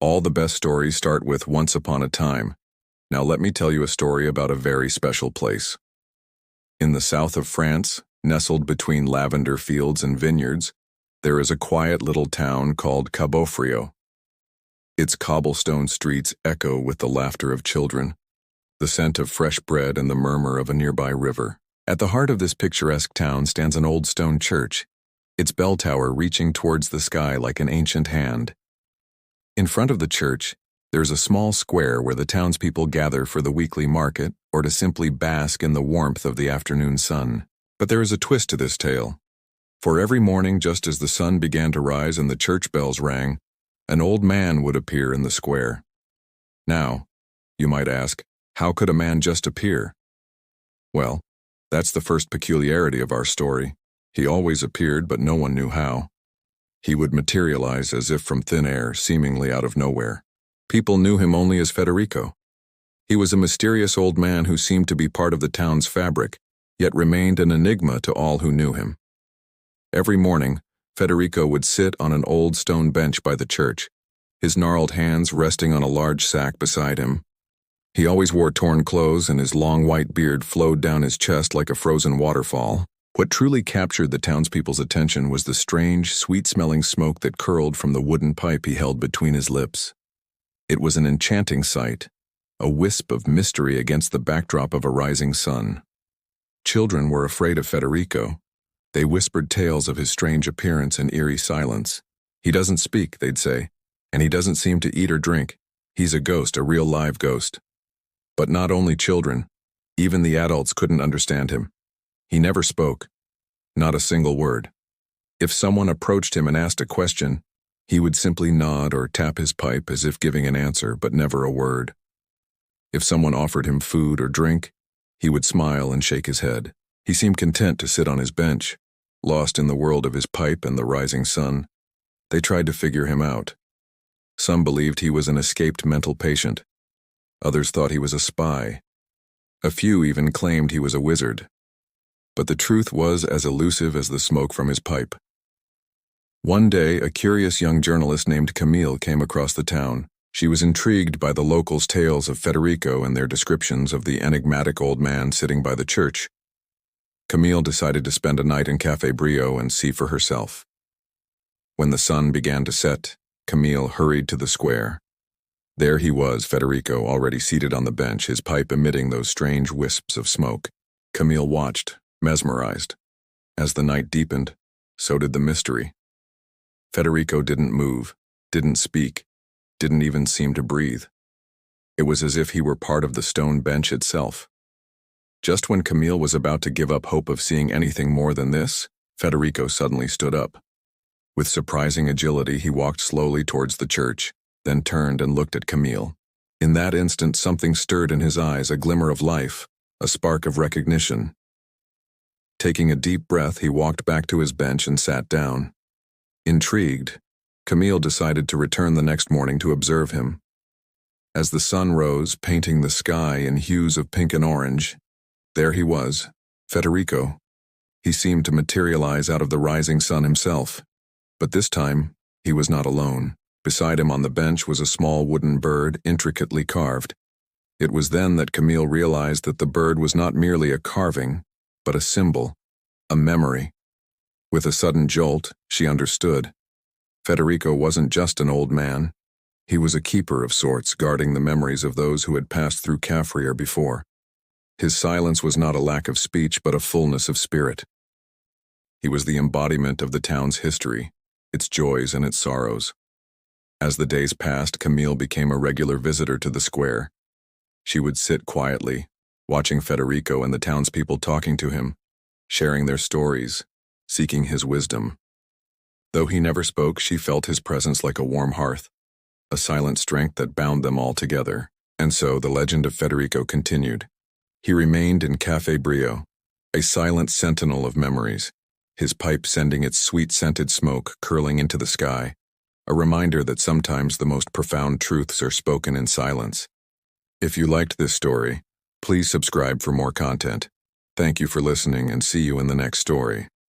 All the best stories start with once upon a time. Now let me tell you a story about a very special place. In the south of France, nestled between lavender fields and vineyards, there is a quiet little town called Caboofrio. Its cobblestone streets echo with the laughter of children, the scent of fresh bread and the murmur of a nearby river. At the heart of this picturesque town stands an old stone church, its bell tower reaching towards the sky like an ancient hand. In front of the church, there's a small square where the townspeople gather for the weekly market or to simply bask in the warmth of the afternoon sun. But there is a twist to this tale. For every morning, just as the sun began to rise and the church bells rang, an old man would appear in the square. Now, you might ask, how could a man just appear? Well, that's the first peculiarity of our story. He always appeared, but no one knew how. He would materialize as if from thin air, seemingly out of nowhere. People knew him only as Federico. He was a mysterious old man who seemed to be part of the town's fabric, yet remained an enigma to all who knew him. Every morning, Federico would sit on an old stone bench by the church, his gnarled hands resting on a large sack beside him. He always wore torn clothes, and his long white beard flowed down his chest like a frozen waterfall. What truly captured the townspeople's attention was the strange, sweet-smelling smoke that curled from the wooden pipe he held between his lips. It was an enchanting sight, a wisp of mystery against the backdrop of a rising sun. Children were afraid of Federico. They whispered tales of his strange appearance and eerie silence. "He doesn't speak," they'd say, "and he doesn't seem to eat or drink. He's a ghost, a real live ghost." But not only children, even the adults couldn't understand him. He never spoke, not a single word. If someone approached him and asked a question, he would simply nod or tap his pipe as if giving an answer, but never a word. If someone offered him food or drink, he would smile and shake his head. He seemed content to sit on his bench, lost in the world of his pipe and the rising sun. They tried to figure him out. Some believed he was an escaped mental patient. Others thought he was a spy. A few even claimed he was a wizard. But the truth was as elusive as the smoke from his pipe. One day, a curious young journalist named Camille came across the town. She was intrigued by the locals' tales of Federico and their descriptions of the enigmatic old man sitting by the church. Camille decided to spend a night in Café Brio and see for herself. When the sun began to set, Camille hurried to the square. There he was, Federico, already seated on the bench, his pipe emitting those strange wisps of smoke. Camille watched, mesmerized. As the night deepened, so did the mystery. Federico didn't move, didn't speak, didn't even seem to breathe. It was as if he were part of the stone bench itself. Just when Camille was about to give up hope of seeing anything more than this, Federico suddenly stood up. With surprising agility, he walked slowly towards the church, then turned and looked at Camille. In that instant, something stirred in his eyes, a glimmer of life, a spark of recognition. Taking a deep breath, he walked back to his bench and sat down. Intrigued, Camille decided to return the next morning to observe him. As the sun rose, painting the sky in hues of pink and orange, there he was, Federico. He seemed to materialize out of the rising sun himself. But this time, he was not alone. Beside him on the bench was a small wooden bird, intricately carved. It was then that Camille realized that the bird was not merely a carving, but a symbol, a memory. With a sudden jolt, she understood. Federico wasn't just an old man. He was a keeper of sorts, guarding the memories of those who had passed through Caffrier before. His silence was not a lack of speech, but a fullness of spirit. He was the embodiment of the town's history, its joys and its sorrows. As the days passed, Camille became a regular visitor to the square. She would sit quietly, watching Federico and the townspeople talking to him, sharing their stories, seeking his wisdom. Though he never spoke, she felt his presence like a warm hearth, a silent strength that bound them all together. And so the legend of Federico continued. He remained in Café Brio, a silent sentinel of memories, his pipe sending its sweet-scented smoke curling into the sky, a reminder that sometimes the most profound truths are spoken in silence. If you liked this story, please subscribe for more content. Thank you for listening, and see you in the next story.